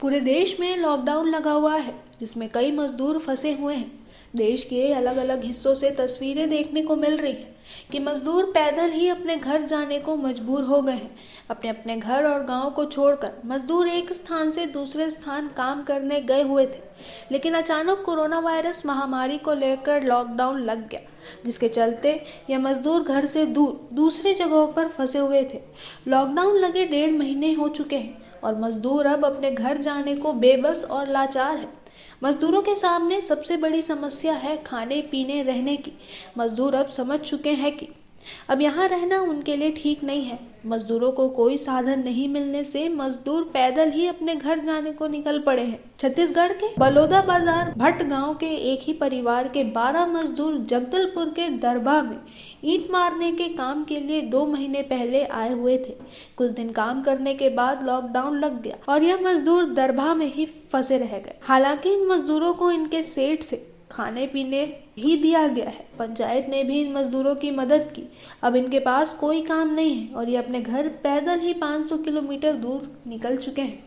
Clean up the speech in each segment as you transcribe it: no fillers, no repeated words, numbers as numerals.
पूरे देश में लॉकडाउन लगा हुआ है, जिसमें कई मजदूर फंसे हुए हैं। देश के अलग अलग हिस्सों से तस्वीरें देखने को मिल रही हैं कि मजदूर पैदल ही अपने घर जाने को मजबूर हो गए हैं। अपने अपने घर और गांव को छोड़कर मजदूर एक स्थान से दूसरे स्थान काम करने गए हुए थे, लेकिन अचानक कोरोना वायरस महामारी को लेकर लॉकडाउन लग गया, जिसके चलते यह मजदूर घर से दूर दूसरी जगहों पर फंसे हुए थे। लॉकडाउन लगे 1.5 महीने हो चुके हैं और मजदूर अब अपने घर जाने को बेबस और लाचार है। मजदूरों के सामने सबसे बड़ी समस्या है खाने पीने रहने की। मजदूर अब समझ चुके हैं कि अब यहाँ रहना उनके लिए ठीक नहीं है। मजदूरों को कोई साधन नहीं मिलने से मजदूर पैदल ही अपने घर जाने को निकल पड़े हैं। छत्तीसगढ़ के बलौदा बाजार भट्ट गांव के एक ही परिवार के 12 मजदूर जगदलपुर के दरभा में ईंट मारने के काम के लिए 2 महीने पहले आए हुए थे। कुछ दिन काम करने के बाद लॉकडाउन लग गया और यह मजदूर दरभा में ही फंसे रह गए। हालांकि इन मजदूरों को इनके सेठ से खाने पीने ही दिया गया है। पंचायत ने भी इन मजदूरों की मदद की। अब इनके पास कोई काम नहीं है और ये अपने घर पैदल ही 500 किलोमीटर दूर निकल चुके हैं।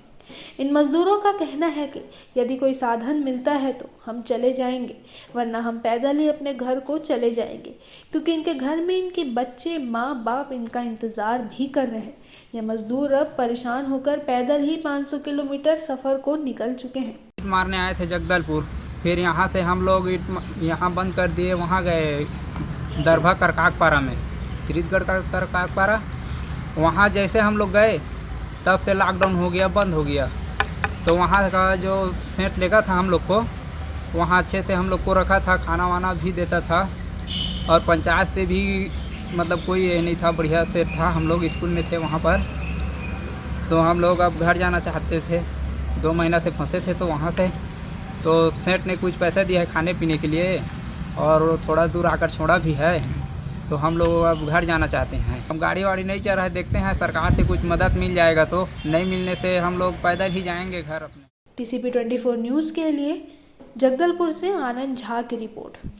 इन मजदूरों का कहना है कि यदि कोई साधन मिलता है तो हम चले जाएंगे, वरना हम पैदल ही अपने घर को चले जाएंगे, क्योंकि इनके घर में इनके बच्चे माँ बाप इनका इंतजार भी कर रहे हैं। ये मजदूर अब परेशान होकर पैदल ही 500 किलोमीटर सफर को निकल चुके हैं। मारने आए थे जगदलपुर, फिर यहाँ से हम लोग यहाँ बंद कर दिए, वहाँ गए दरभा करकाकपारा में, तिरीथगढ़ करकाकपारा। वहाँ जैसे हम लोग गए तब से लॉकडाउन हो गया, बंद हो गया। तो वहाँ का जो सेठ लेगा था हम लोग को, वहाँ अच्छे से हम लोग को रखा था, खाना वाना भी देता था और पंचायत से भी मतलब कोई ये नहीं था, बढ़िया से था। हम लोग स्कूल में थे वहाँ पर, तो हम लोग अब घर जाना चाहते थे। 2 महीना से फंसे थे, तो वहाँ से तो सेठ ने कुछ पैसा दिया है खाने पीने के लिए और थोड़ा दूर आकर छोड़ा भी है। तो हम लोग अब घर जाना चाहते हैं। हम गाड़ी वाड़ी नहीं चल रहा है, देखते हैं सरकार से कुछ मदद मिल जाएगा, तो नहीं मिलने से हम लोग पैदल ही जाएंगे घर अपने। TCP 24 न्यूज़ के लिए जगदलपुर से आनंद झा की रिपोर्ट।